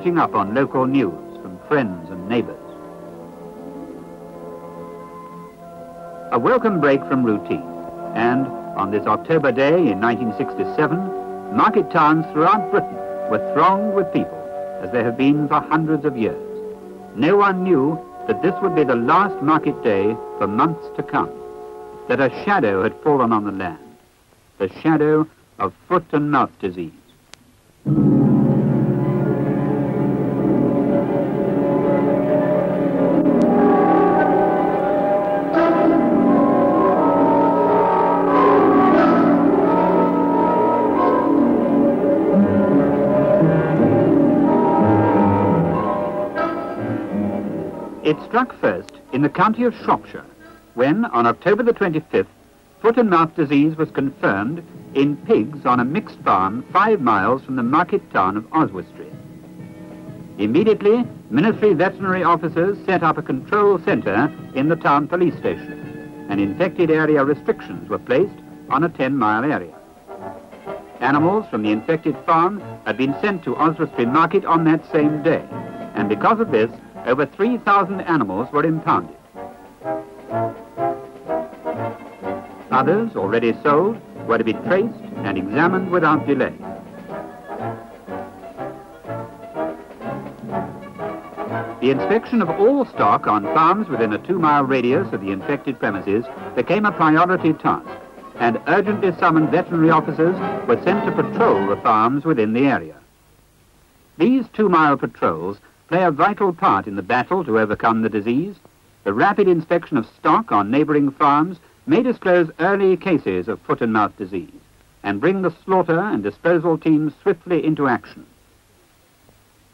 catching up on local news from friends and neighbours. A welcome break from routine, and on this October day in 1967, market towns throughout Britain were thronged with people, as they have been for hundreds of years. No one knew that this would be the last market day for months to come, that a shadow had fallen on the land, the shadow of foot and mouth disease. It struck first in the county of Shropshire, when, on October the 25th, foot and mouth disease was confirmed in pigs on a mixed farm 5 miles from the market town of Oswestry. Immediately, military veterinary officers set up a control centre in the town police station, and infected area restrictions were placed on a 10-mile area. Animals from the infected farm had been sent to Oswestry Market on that same day, and because of this, over 3,000 animals were impounded. Others, already sold, were to be traced and examined without delay. The inspection of all stock on farms within a 2-mile radius of the infected premises became a priority task, and urgently summoned veterinary officers were sent to patrol the farms within the area. These 2-mile patrols play a vital part in the battle to overcome the disease. The rapid inspection of stock on neighbouring farms may disclose early cases of foot and mouth disease and bring the slaughter and disposal teams swiftly into action.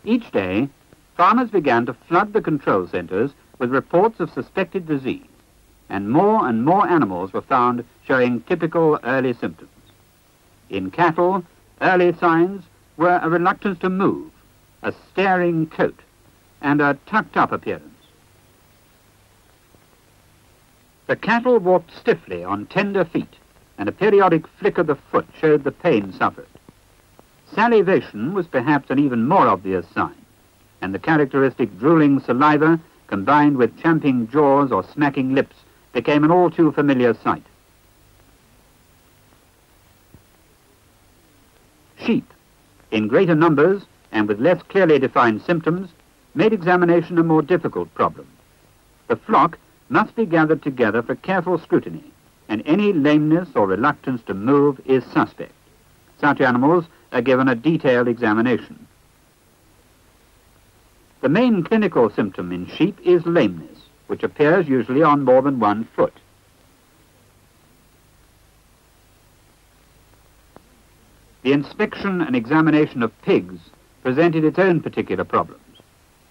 Each day, farmers began to flood the control centres with reports of suspected disease, and more animals were found showing typical early symptoms. In cattle, early signs were a reluctance to move, a staring coat, and a tucked-up appearance. The cattle walked stiffly on tender feet, and a periodic flick of the foot showed the pain suffered. Salivation was perhaps an even more obvious sign, and the characteristic drooling saliva, combined with champing jaws or smacking lips, became an all too familiar sight. Sheep, in greater numbers and with less clearly defined symptoms, made examination a more difficult problem. The flock must be gathered together for careful scrutiny, and any lameness or reluctance to move is suspect. Such animals are given a detailed examination. The main clinical symptom in sheep is lameness, which appears usually on more than one foot. The inspection and examination of pigs presented its own particular problems.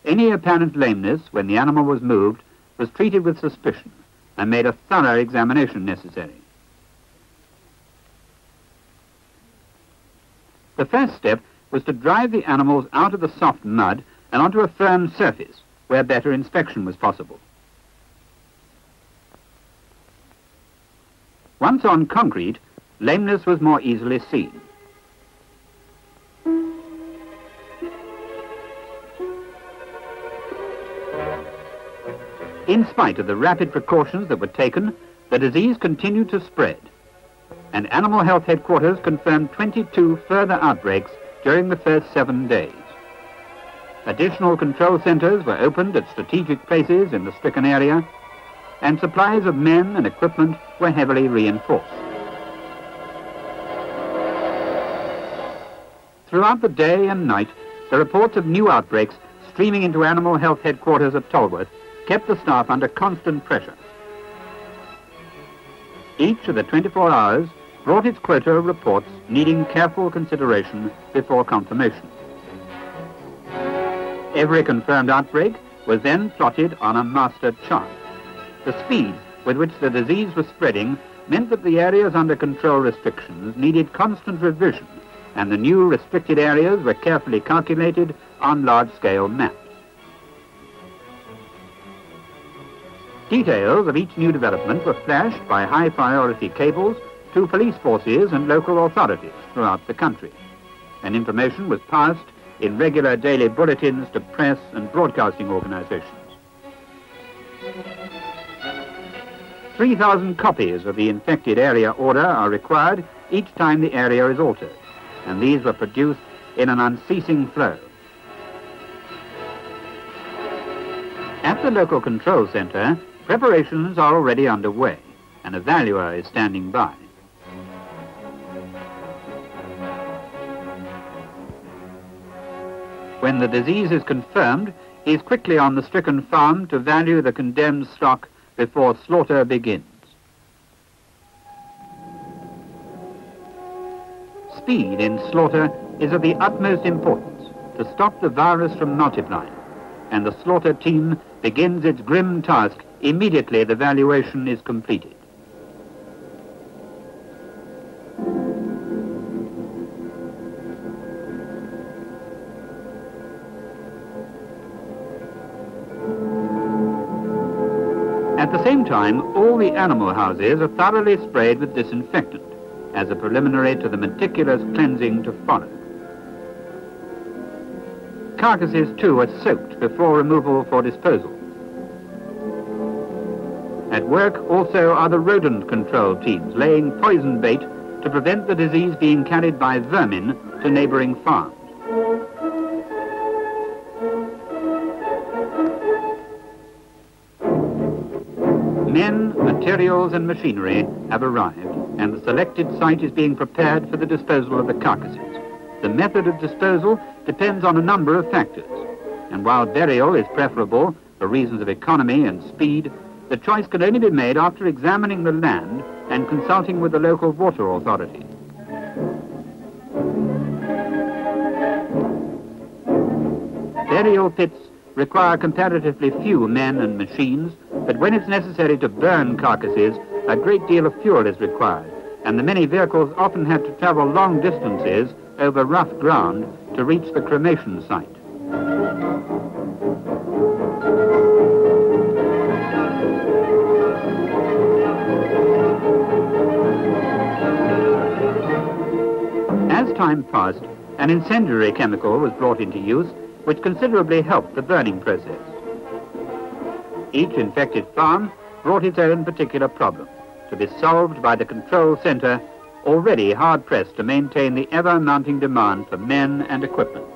Any apparent lameness when the animal was moved was treated with suspicion and made a thorough examination necessary. The first step was to drive the animals out of the soft mud and onto a firm surface where better inspection was possible. Once on concrete, lameness was more easily seen. In spite of the rapid precautions that were taken, the disease continued to spread, and Animal Health Headquarters confirmed 22 further outbreaks during the first 7 days. Additional control centres were opened at strategic places in the stricken area, and supplies of men and equipment were heavily reinforced. Throughout the day and night, the reports of new outbreaks streaming into Animal Health Headquarters at Tolworth kept the staff under constant pressure. Each of the 24 hours brought its quota of reports needing careful consideration before confirmation. Every confirmed outbreak was then plotted on a master chart. The speed with which the disease was spreading meant that the areas under control restrictions needed constant revision, and the new restricted areas were carefully calculated on large-scale maps. Details of each new development were flashed by high-priority cables to police forces and local authorities throughout the country, and information was passed in regular daily bulletins to press and broadcasting organizations. 3,000 copies of the infected area order are required each time the area is altered, and these were produced in an unceasing flow. At the local control center, preparations are already underway, and a valuer is standing by. When the disease is confirmed, he is quickly on the stricken farm to value the condemned stock before slaughter begins. Speed in slaughter is of the utmost importance to stop the virus from multiplying, and the slaughter team begins its grim task immediately the valuation is completed. At the same time, all the animal houses are thoroughly sprayed with disinfectant as a preliminary to the meticulous cleansing to follow. Carcasses, too, are soaked before removal for disposal. At work also are the rodent control teams laying poison bait to prevent the disease being carried by vermin to neighboring farms. Men, materials and machinery have arrived, and the selected site is being prepared for the disposal of the carcasses. The method of disposal depends on a number of factors, and while burial is preferable for reasons of economy and speed, the choice can only be made after examining the land and consulting with the local water authority. Burial pits require comparatively few men and machines, but when it's necessary to burn carcasses, a great deal of fuel is required, and the many vehicles often have to travel long distances over rough ground to reach the cremation site. As time passed, an incendiary chemical was brought into use, which considerably helped the burning process. Each infected farm brought its own particular problem, to be solved by the control center, already hard-pressed to maintain the ever-mounting demand for men and equipment.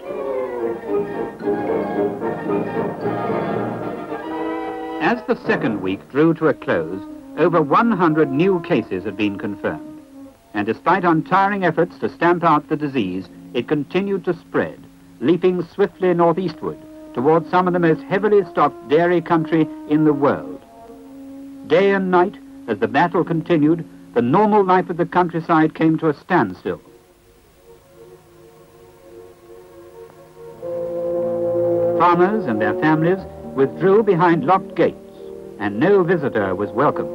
As the second week drew to a close, over 100 new cases had been confirmed, and despite untiring efforts to stamp out the disease, it continued to spread, leaping swiftly northeastward towards some of the most heavily stocked dairy country in the world. Day and night, as the battle continued, the normal life of the countryside came to a standstill. Farmers and their families withdrew behind locked gates, and no visitor was welcome.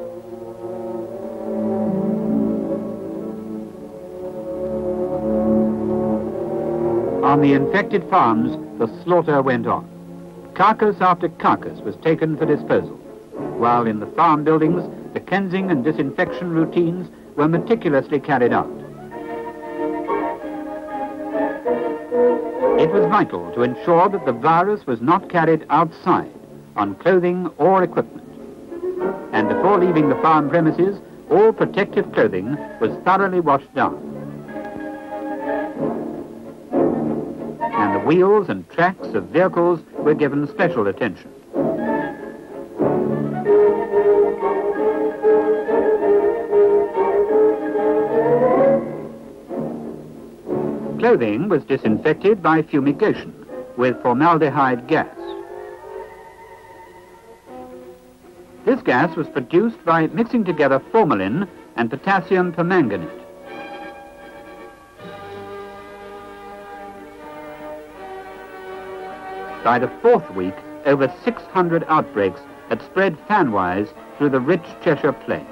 On the infected farms, the slaughter went on. Carcass after carcass was taken for disposal, while in the farm buildings, the cleansing and disinfection routines were meticulously carried out. It was vital to ensure that the virus was not carried outside, on clothing or equipment. And before leaving the farm premises, all protective clothing was thoroughly washed down. And the wheels and tracks of vehicles were given special attention. Clothing was disinfected by fumigation with formaldehyde gas. This gas was produced by mixing together formalin and potassium permanganate. By the fourth week, over 600 outbreaks had spread fanwise through the rich Cheshire plain,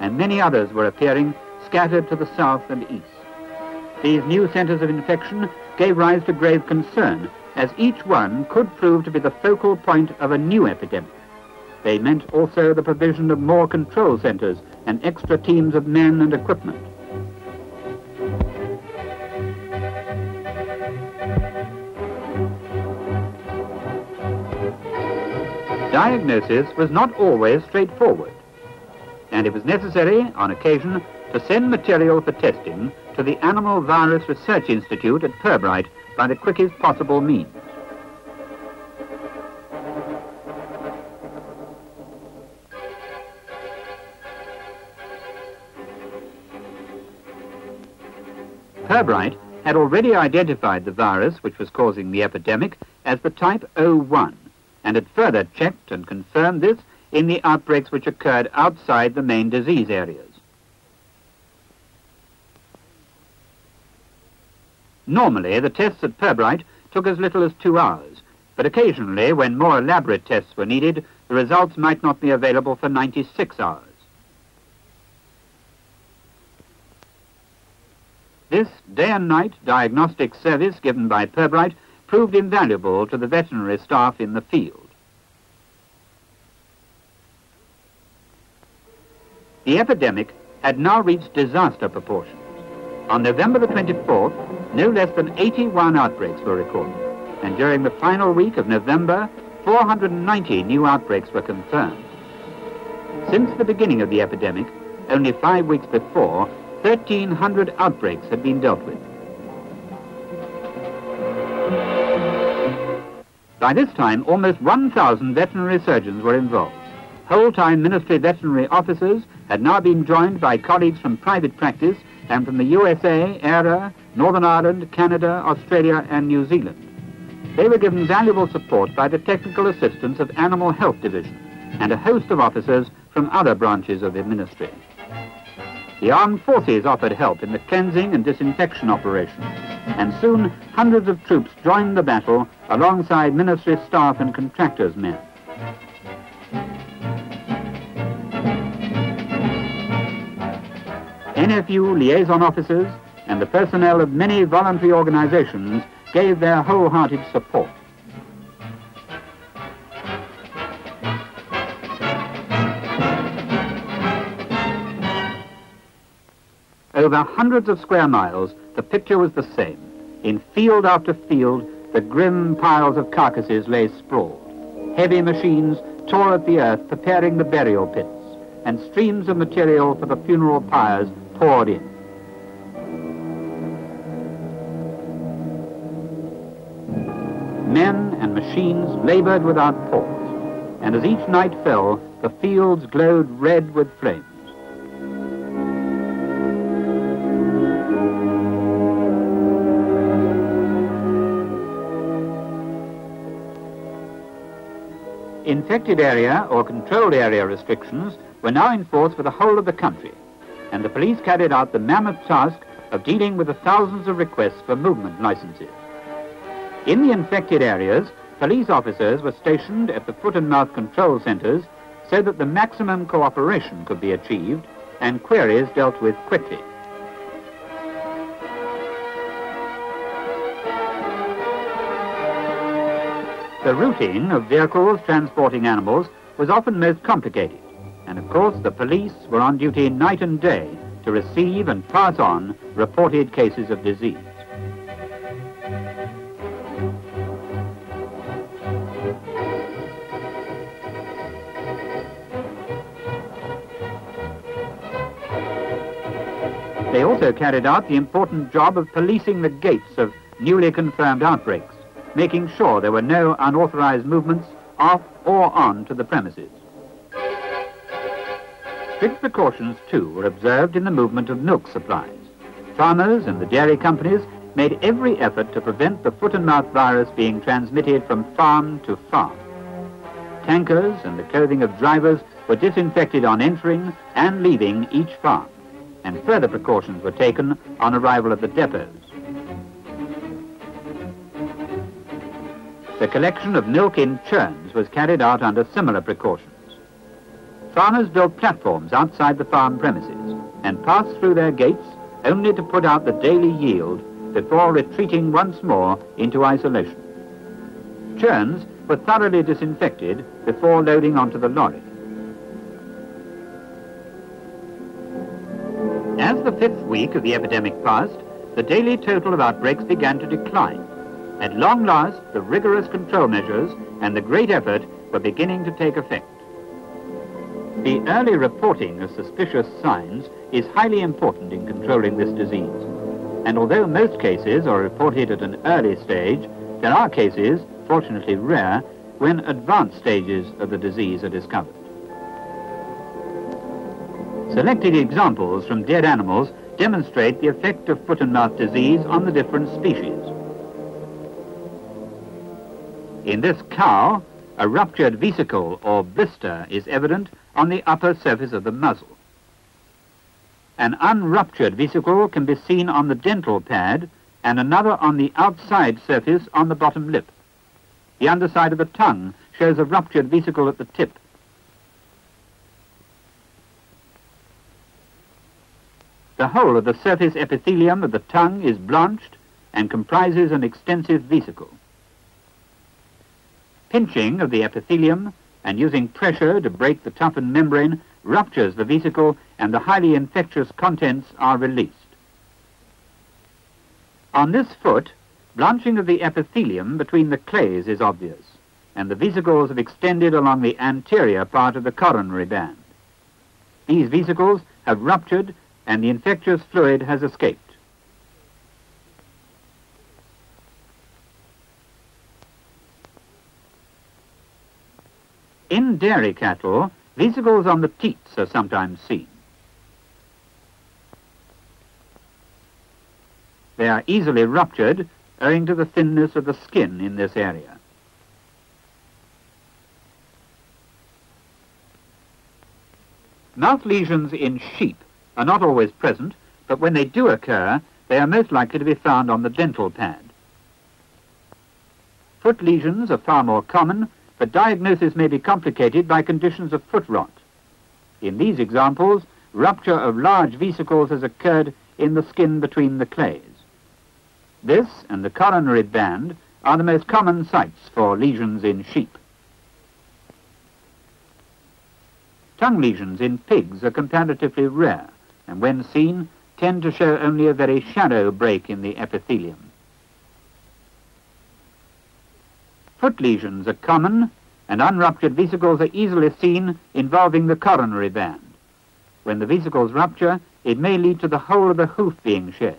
and many others were appearing scattered to the south and east. These new centers of infection gave rise to grave concern, as each one could prove to be the focal point of a new epidemic. They meant also the provision of more control centers and extra teams of men and equipment. diagnosis was not always straightforward, and it was necessary, on occasion, to send material for testing to the Animal Virus Research Institute at Pirbright by the quickest possible means. Pirbright had already identified the virus which was causing the epidemic as the type 01, and had further checked and confirmed this in the outbreaks which occurred outside the main disease areas. Normally, the tests at Pirbright took as little as 2 hours, but occasionally, when more elaborate tests were needed, the results might not be available for 96 hours. This day and night diagnostic service given by Pirbright proved invaluable to the veterinary staff in the field. The epidemic had now reached disaster proportions. On November the 24th, no less than 81 outbreaks were recorded, and during the final week of November, 490 new outbreaks were confirmed. Since the beginning of the epidemic, only 5 weeks before, 1,300 outbreaks had been dealt with. By this time, almost 1,000 veterinary surgeons were involved. Whole-time ministry veterinary officers had now been joined by colleagues from private practice and from the USA, ERA, Northern Ireland, Canada, Australia, and New Zealand. They were given valuable support by the technical assistance of Animal Health Division and a host of officers from other branches of the ministry. The armed forces offered help in the cleansing and disinfection operations, and soon hundreds of troops joined the battle alongside ministry staff and contractors' men. NFU liaison officers and the personnel of many voluntary organizations gave their wholehearted support. Over hundreds of square miles, the picture was the same. In field after field, the grim piles of carcasses lay sprawled. Heavy machines tore at the earth, preparing the burial pits, and streams of material for the funeral pyres poured in. Men and machines labored without pause, and as each night fell, the fields glowed red with flames. Infected area or controlled area restrictions were now in force for the whole of the country, and the police carried out the mammoth task of dealing with the thousands of requests for movement licenses. In the infected areas, police officers were stationed at the foot and mouth control centers so that the maximum cooperation could be achieved and queries dealt with quickly. The routing of vehicles transporting animals was often most complicated, and of course the police were on duty night and day to receive and pass on reported cases of disease. They also carried out the important job of policing the gates of newly confirmed outbreaks, making sure there were no unauthorized movements off or on to the premises. Strict precautions, too, were observed in the movement of milk supplies. Farmers and the dairy companies made every effort to prevent the foot and mouth virus being transmitted from farm to farm. Tankers and the clothing of drivers were disinfected on entering and leaving each farm, and further precautions were taken on arrival at the depots. The collection of milk in churns was carried out under similar precautions. Farmers built platforms outside the farm premises and passed through their gates only to put out the daily yield before retreating once more into isolation. Churns were thoroughly disinfected before loading onto the lorry. As the 5th week of the epidemic passed, the daily total of outbreaks began to decline, At long last, the rigorous control measures and the great effort were beginning to take effect. The early reporting of suspicious signs is highly important in controlling this disease. And although most cases are reported at an early stage, there are cases, fortunately rare, when advanced stages of the disease are discovered. Selected examples from dead animals demonstrate the effect of foot and mouth disease on the different species. In this cow, a ruptured vesicle or blister is evident on the upper surface of the muzzle. An unruptured vesicle can be seen on the dental pad and another on the outside surface on the bottom lip. The underside of the tongue shows a ruptured vesicle at the tip. The whole of the surface epithelium of the tongue is blanched and comprises an extensive vesicle. Pinching of the epithelium and using pressure to break the toughened membrane ruptures the vesicle and the highly infectious contents are released. On this foot, blanching of the epithelium between the clays is obvious, and the vesicles have extended along the anterior part of the coronary band. These vesicles have ruptured and the infectious fluid has escaped. In dairy cattle, vesicles on the teats are sometimes seen. They are easily ruptured owing to the thinness of the skin in this area. Mouth lesions in sheep are not always present, but when they do occur, they are most likely to be found on the dental pad. Foot lesions are far more common, but diagnosis may be complicated by conditions of foot rot. In these examples, rupture of large vesicles has occurred in the skin between the clays. This and the coronary band are the most common sites for lesions in sheep. Tongue lesions in pigs are comparatively rare, and when seen, tend to show only a very shallow break in the epithelium. Foot lesions are common, and unruptured vesicles are easily seen involving the coronary band. When the vesicles rupture, it may lead to the whole of the hoof being shed.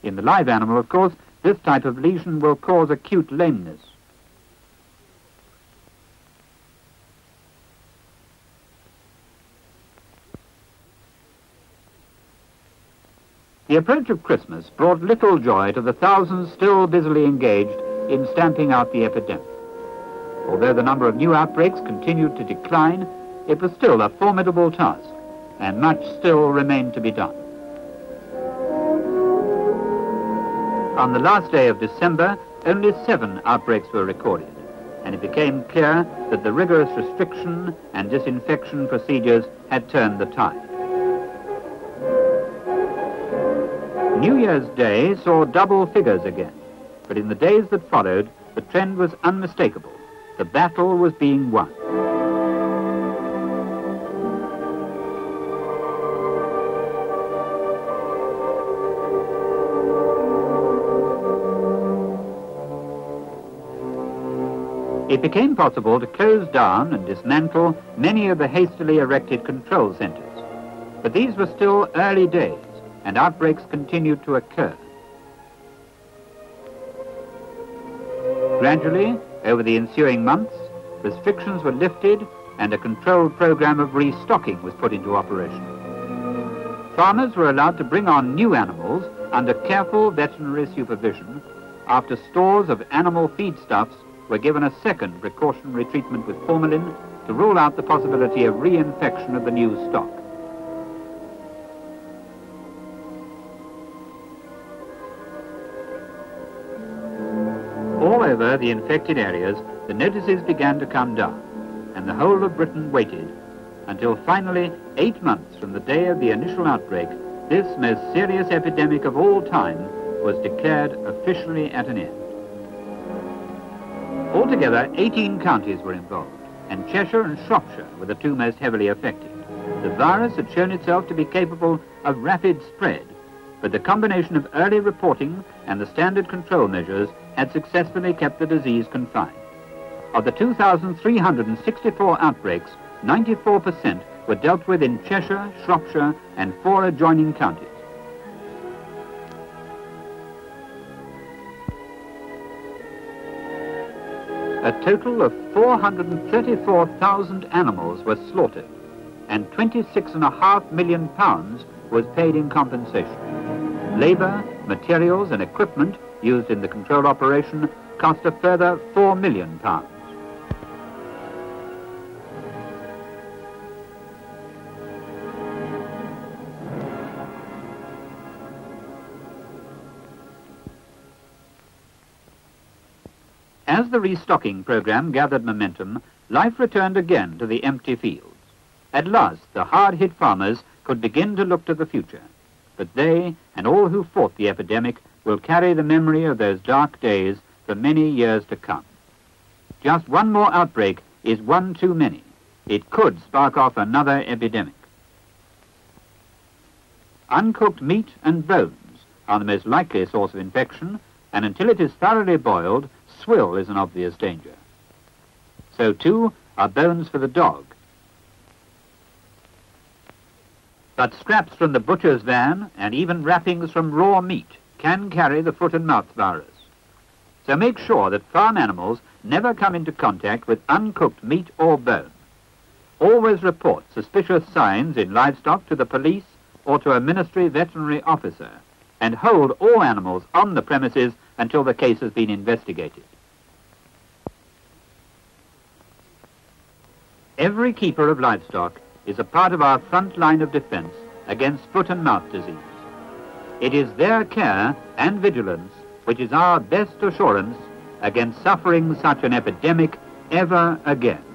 In the live animal, of course, this type of lesion will cause acute lameness. The approach of Christmas brought little joy to the thousands still busily engaged in stamping out the epidemic. Although the number of new outbreaks continued to decline, it was still a formidable task, and much still remained to be done. On the last day of December, only 7 outbreaks were recorded, and it became clear that the rigorous restriction and disinfection procedures had turned the tide. New Year's Day saw double figures again, but in the days that followed, the trend was unmistakable. The battle was being won. It became possible to close down and dismantle many of the hastily erected control centers, but these were still early days, and outbreaks continued to occur. Gradually, over the ensuing months, restrictions were lifted and a controlled program of restocking was put into operation. Farmers were allowed to bring on new animals under careful veterinary supervision after stores of animal feedstuffs were given a second precautionary treatment with formalin to rule out the possibility of reinfection of the new stock. All over the infected areas, the notices began to come down, and the whole of Britain waited until finally, 8 months from the day of the initial outbreak, this most serious epidemic of all time was declared officially at an end. Altogether, 18 counties were involved, and Cheshire and Shropshire were the 2 most heavily affected. The virus had shown itself to be capable of rapid spread, but the combination of early reporting and the standard control measures had successfully kept the disease confined. Of the 2,364 outbreaks, 94% were dealt with in Cheshire, Shropshire, and 4 adjoining counties. A total of 434,000 animals were slaughtered, and £26.5 million was paid in compensation. Labour, materials and equipment used in the control operation cost a further £4 million. As the restocking programme gathered momentum, life returned again to the empty fields. At last, the hard-hit farmers could begin to look to the future. But they, and all who fought the epidemic, will carry the memory of those dark days for many years to come. Just one more outbreak is one too many. It could spark off another epidemic. Uncooked meat and bones are the most likely source of infection, and until it is thoroughly boiled, swill is an obvious danger. So too are bones for the dog. But scraps from the butcher's van and even wrappings from raw meat can carry the foot and mouth virus. So make sure that farm animals never come into contact with uncooked meat or bone. Always report suspicious signs in livestock to the police or to a ministry veterinary officer, and hold all animals on the premises until the case has been investigated. Every keeper of livestock is a part of our front line of defense against foot and mouth disease. It is their care and vigilance which is our best assurance against suffering such an epidemic ever again.